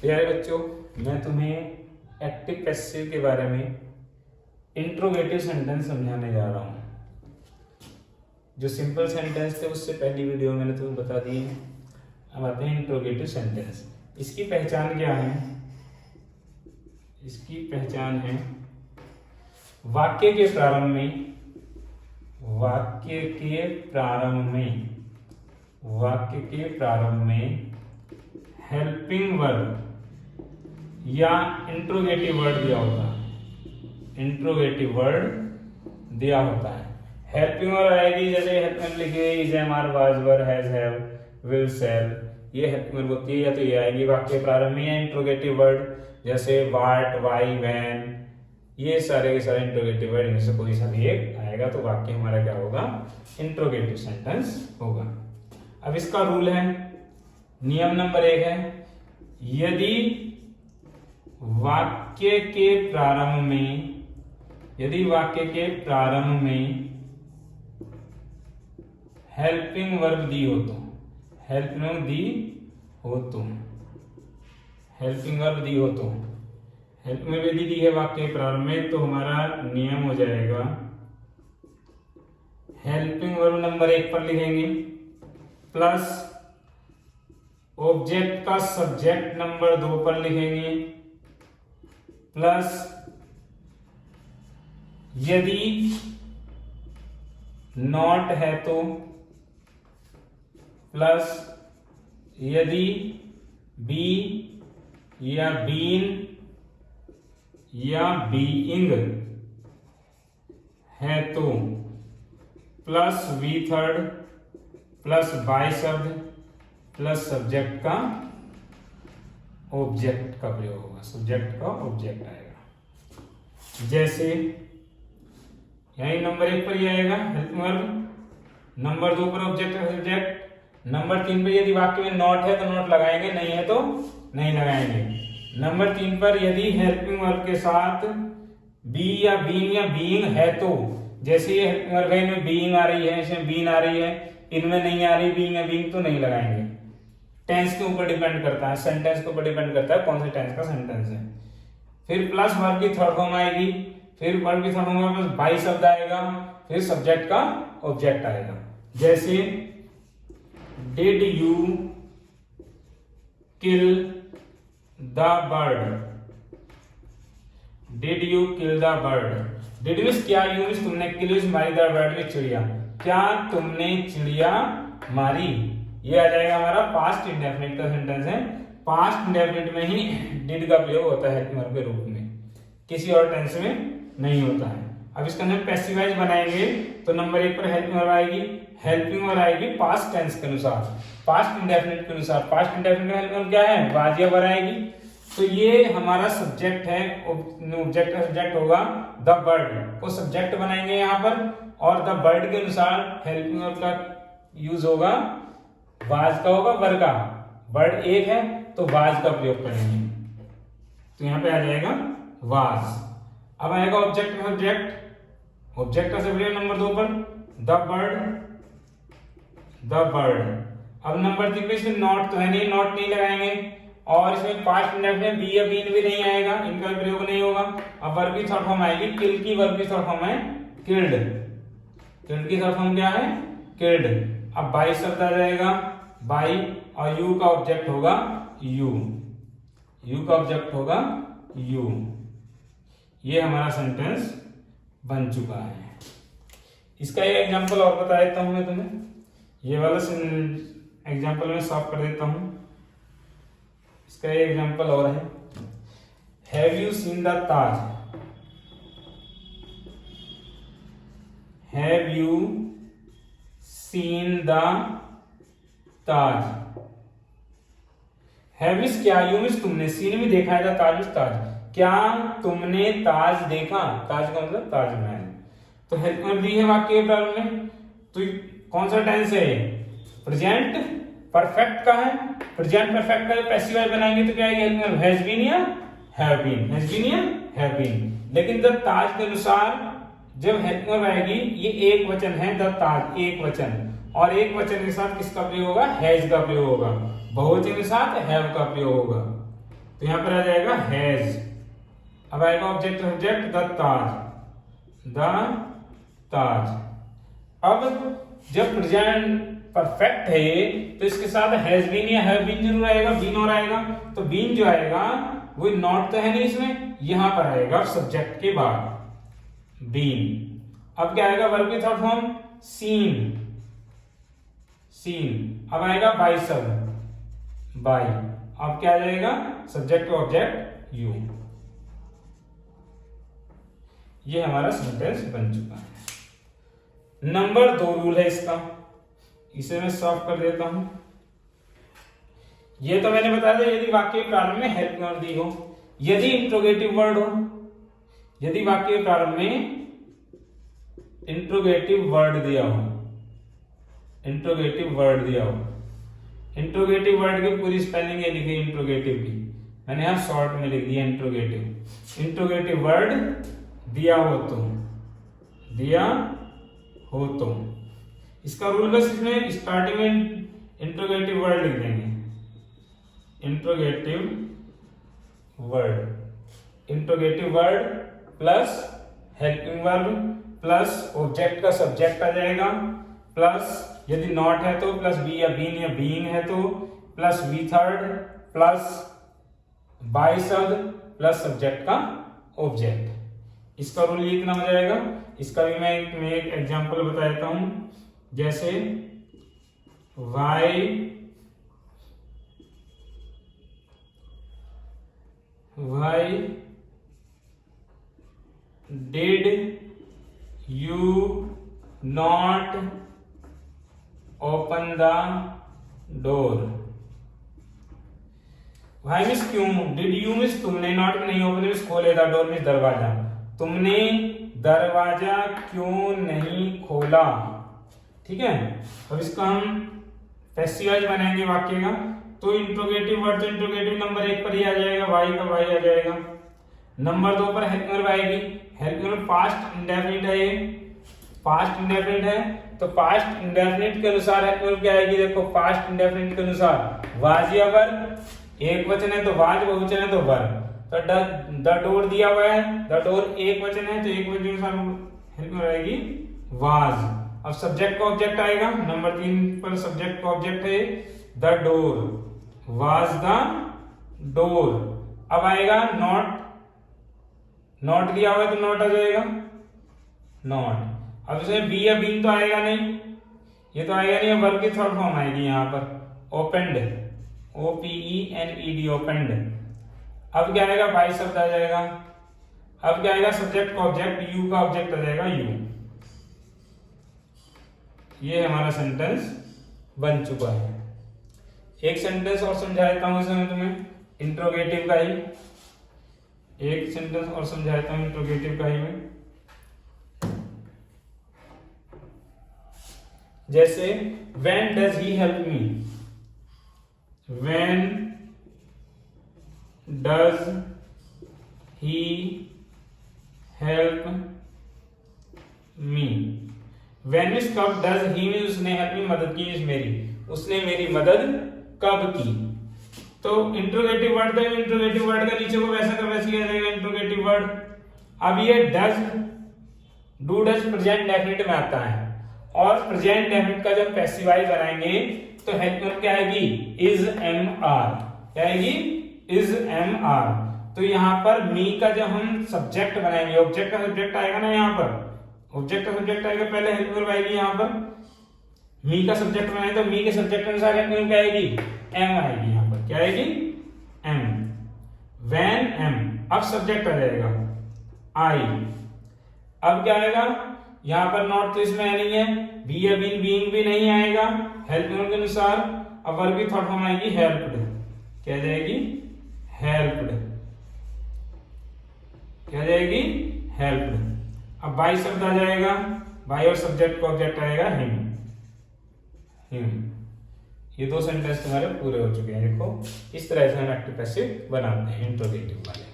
प्यारे बच्चों, मैं तुम्हें एक्टिव पैसिव के बारे में इंट्रोगेटिव सेंटेंस समझाने जा रहा हूँ। जो सिंपल सेंटेंस थे उससे पहली वीडियो में मैंने तुम्हें बता दिए हैं। अब आते हैं इंट्रोगेटिव सेंटेंस। इसकी पहचान क्या है? इसकी पहचान है वाक्य के प्रारंभ में, वाक्य के प्रारंभ में हेल्पिंग वर्ब या इंट्रोगेटिव वर्ड दिया होता है। इंट्रोगेटिव वर्ड दिया होता है। हेल्पिंग वर्ड आएगी, जैसे हेल्प में लिखे is, am, are, was, were, has, have, will, shall, ये हेल्पिंग वर्ब होती है। या तो ये आएगी वाक्य प्रारंभ में, या इंट्रोगेटिव वर्ड जैसे व्हाट, व्हाई, व्हेन, ये सारे के सारे इंट्रोगेटिव वर्ड, इनमें से कोई सा भी एक आएगा तो वाक्य हमारा क्या होगा? इंट्रोगेटिव सेंटेंस होगा। अब इसका रूल है, नियम नंबर 1 है, यदि वाक्य के प्रारंभ में हेल्पिंग वर्ब दी हो तो, हेल्पिंग वर्ब दी है वाक्य के प्रारंभ में, तो हमारा नियम हो जाएगा हेल्पिंग वर्ब नंबर 1 पर लिखेंगे प्लस ऑब्जेक्ट का सब्जेक्ट नंबर 2 पर लिखेंगे प्लस यदि नॉट है तो, प्लस यदि बी या बीन या बीइंग है तो, plus V third plus by शब्द प्लस सब्जेक्ट का ऑब्जेक्ट का प्रयोग होगा। सब्जेक्ट का ऑब्जेक्ट आएगा। जैसे यही नंबर 1 पर ये आएगा हेल्पिंग वर्ब, नंबर 2 पर ऑब्जेक्ट का सब्जेक्ट, नंबर 3 पर यदि वाक्य में नॉट है तो नॉट लगाएंगे, नहीं है तो नहीं लगाएंगे। नंबर 3 पर यदि हेल्पिंग वर्ब के साथ बी या बीन या बीइंग है तो, जैसे ये हेल्पिंग वर्ब है, इनमें बीइंग आ रही है, इसमें बीन आ रही है, इनमें नहीं आ रही बीइंग या बीइंग, तो नहीं लगाएंगे। टेंस के ऊपर डिपेंड करता है, सेंटेंस के ऊपर डिपेंड करता है कौन से टेंस का सेंटेंस है। फिर प्लस वर्ब की थर्ड फॉर्म आएगी, फिर वर्ब की थर्ड फॉर्म में प्लस बाई शब्द आएगा, फिर सब्जेक्ट का ऑब्जेक्ट आएगा। जैसे did you kill the bird, did you kill the bird. Did means क्या, यू मींस तुमने, किल मींस मारी, द बर्ड मींस चिड़िया, क्या तुमने चिड़िया मारी। ये आ जाएगा हमारा पास्ट इंडेफिनिट का सेंटेंस है। पास्ट इंडेफिनिट में ही डिड का प्रयोग होता है हेल्पिंग वर्ब के रूप में, किसी और टेंस में नहीं होता है। अब इसका हम पैसिव वॉइस बनाएंगे तो नंबर 1 पर हेल्पिंग वर्ब आएगी, हेल्पिंग वर्ब आएगी पास्ट टेंस के अनुसार, पास्ट इंडेफिनिट के अनुसार। पास्ट इंडेफिनिट में हेल्पिंग वर्ब क्या है? वाज या वर आएगी। तो ये हमारा सब्जेक्ट है, ऑब्जेक्ट का सब्जेक्ट होगा द बर्ड, को सब्जेक्ट बनाएंगे यहाँ पर, और द बर्ड के अनुसार हेल्पिंग वर्ब का यूज होगा, वाज का होगा, वर का। बर्ड एक है तो वाज का प्रयोग करेंगे, तो यहाँ पे आ जाएगा वाज। अब आएगा ऑब्जेक्ट का सब्जेक्ट, ऑब्जेक्ट का सब्जेक्ट नंबर 2 पर द बर्ड। अब नंबर 3 पे इसमें नॉट तो है नहीं, नॉट नहीं लगाएंगे, और इसमें पास्ट इंडेफिनिट बी या बीन भी नहीं आएगा, इनका प्रयोग नहीं होगा। अब वर्ब की थर्ड फॉर्म आएगी, किल की वर्ब की थर्ड फॉर्म है किल्ड, किल्ड की थर्ड फॉर्म क्या है? किल्ड। अब बाई शब्द आ जाएगा, बाई, और यू का ऑब्जेक्ट होगा यू, यू का ऑब्जेक्ट होगा यू। ये हमारा सेंटेंस बन चुका है। इसका एक एग्जांपल और बता देता हूं मैं तुम्हें, ये वाला एग्जांपल में सॉल्व कर देता हूं। इसका एक एग्जांपल और है, have you seen the Taj, have you seen the Taj. Have means क्या, यू मींस तुमने, सीन भी देखा है, ताज मींस ताज, क्या तुमने ताज देखा, ताज का मतलब ताजमहल। तो हेल्पिंग वर्ब दी है वाक्य के प्रारंभ में, तो कौन सा टेंस है? प्रेजेंट परफेक्ट का है। प्रेजेंट परफेक्ट का पैसिव वॉइस बनाएंगे तो क्या आएगी? हेल्पिंग वर्ब हैज बीन या हैव बीन, हैज बीन या हैव बीन। लेकिन द ताज के अनुसार जब हेल्पिंग वर्ब आएगी, ये एक वचन है, द ताज एक वचन, और एक वचन के साथ किसका प्रयोग होगा? हैज का प्रयोग होगा। बहुवचन के साथ हैव का प्रयोग होगा। तो यहाँ पर आ जाएगा हैज। अब आएगा object subject the Taj, the Taj. अब जब प्रेजेंट परफेक्ट है तो इसके साथ हैज बीन या हैव बीन जरूर आएगा, बीन और आएगा। तो बीन जो आएगा वो नॉट तो है नहीं इसमें, यहां पर आएगा सब्जेक्ट के बाद बीन। अब क्या आएगा वर्ब की थर्ड फॉर्म सीन, सीन। अब आएगा बाय सब, बाय। अब क्या आ जाएगा सब्जेक्ट ऑब्जेक्ट यू। ये हमारा सेंटेंस बन चुका है। नंबर 2 रूल है इसका, इसे मैं सॉल्व कर देता हूं। ये तो मैंने बताया था यदि वाक्य के प्रारंभ में हेल्प वर्ड दी हो, यदि इंट्रोगेटिव वर्ड हो, यदि वाक्य के प्रारंभ में इंट्रोगेटिव वर्ड दिया हो, इंट्रोगेटिव वर्ड दिया हो। इंट्रोगेटिव वर्ड की पूरी स्पेलिंग ये लिखी इंट्रोगेटिव की, मैंने यहां शॉर्ट में लिख दिया इंट्रोगेटिव। इंट्रोगेटिव वर्ड दिया हो तो, दिया हो तो इसका रूल बस इसमें स्टार्टिंग में इंट्रोगेटिव वर्ड लिख देंगे, interrogative word. Interrogative word plus helping verb plus object का सब्जेक्ट आ जाएगा, प्लस यदि नॉट है तो प्लस बी या बीन या बीइंग है तो plus V third plus by शब्द प्लस सब्जेक्ट का ऑब्जेक्ट। इसका रूल ये इतना हो जाएगा। इसका भी मैं एक एग्जांपल बता देता हूं, जैसे why did you not open the door. Why means क्यों, डिड यू मीन्स तुमने, नॉट नहीं, ओपन मीन्स खोले, द डोर मीन्स दरवाजा, तुमने दरवाजा क्यों नहीं खोला। ठीक है। अब इसका हम पैसिव वॉइस बनाएंगे वाक्य का। तो इंट्रोगेटिव वर्ड तो इंट्रोगेटिव नंबर 1 पर ही आ जाएगा, वाई का वाई आ जाएगा। नंबर 2 पर हेल्पिंग वर्ब आएगी, हेल्पिंग वर्ब पास्ट इंडेफिनिट है, ये पास्ट इंडेफिनिट है तो पास्ट इंडेफिनिट के अनुसार हेल्पिंग वर्ब क्या आएगी, देखो पास्ट इंडेफिनिट के अनुसार वाज या वर्ब, एक वचन है तो वाज, बहुवचन है तो वर्ब। तो द डोर दिया हुआ है, द डोर एक वचन है तो एक वचन के अनुसार हेल्पिंग वर्ब आएगी वाज। अब सब्जेक्ट का ऑब्जेक्ट आएगा, नंबर 3 पर सब्जेक्ट का ऑब्जेक्ट है the door, was the door. अब आएगा नॉट, नॉट दिया हुआ है तो नॉट आ जाएगा, नॉट। अब इसमें बी या बीन तो आएगा नहीं, ये तो आएगा नहीं, वर्ब की थर्ड फॉर्म आएगी यहाँ पर ओपेंड, OPENED ओपेंड। अब क्या आएगा बाय शब्द आ जाएगा। अब क्या आएगा सब्जेक्ट का ऑब्जेक्ट, यू का ऑब्जेक्ट आ जाएगा यू। ये हमारा सेंटेंस बन चुका है। एक सेंटेंस और समझा देता हूं इसमें तुम्हें इंट्रोगेटिव का ही, एक सेंटेंस और समझा देता हूं इंट्रोगेटिव का ही में। जैसे when does he help me, when does he help me. When means कब, डज ही मीन्स उसने हेल्प मी मदद की, मीन्स मेरी, उसने मेरी मदद कब की। तो इंट्रोगेटिव वर्ड है, इंट्रोगेटिव वर्ड का नीचे को वैसा का वैसे ही आ जाएगा इंट्रोगेटिव वर्ड। अब ये does, do does present definite में आता है, और प्रेजेंट डेफिनेट का जब पैसिवाइज बनाएंगे तो हेल्प क्या आएगी, इज एम आर, क्या आएगी, इज एम आर। तो यहाँ पर मी का जब हम सब्जेक्ट बनाएंगे, ऑब्जेक्ट का सब्जेक्ट आएगा ना, यहाँ पर ऑब्जेक्ट का सब्जेक्ट आएगा, पहले हेल्प वर्ब आएगी, यहाँ पर मी का सब्जेक्ट बनाए तो मी के सब्जेक्ट अनुसार हेल्प वर्ब क्या आएगी, एम आएगी, यहाँ पर क्या आएगी, एम। व्हेन एम, अब सब्जेक्ट आ जाएगा आई। अब क्या आएगा, यहाँ पर नॉट तो इसमें नहीं है, बी या बीन, बीइंग भी नहीं आएगा हेल्प वर्ब के अनुसार। अब वर्ब की थर्ड फॉर्म आएगी हेल्प्ड, क्या जाएगी, हेल्प्ड, क्या जाएगी, हेल्प्ड। अब बाय शब्द आ जाएगा, बाय और सब्जेक्ट का ऑब्जेक्ट आएगा हिम, हिम। ये 2 सेंटेंस तुम्हारे पूरे हो चुके हैं। देखो इस तरह से हम एक्टिव पैसिव बनाते हैं इंट्रोगेटिव वाले।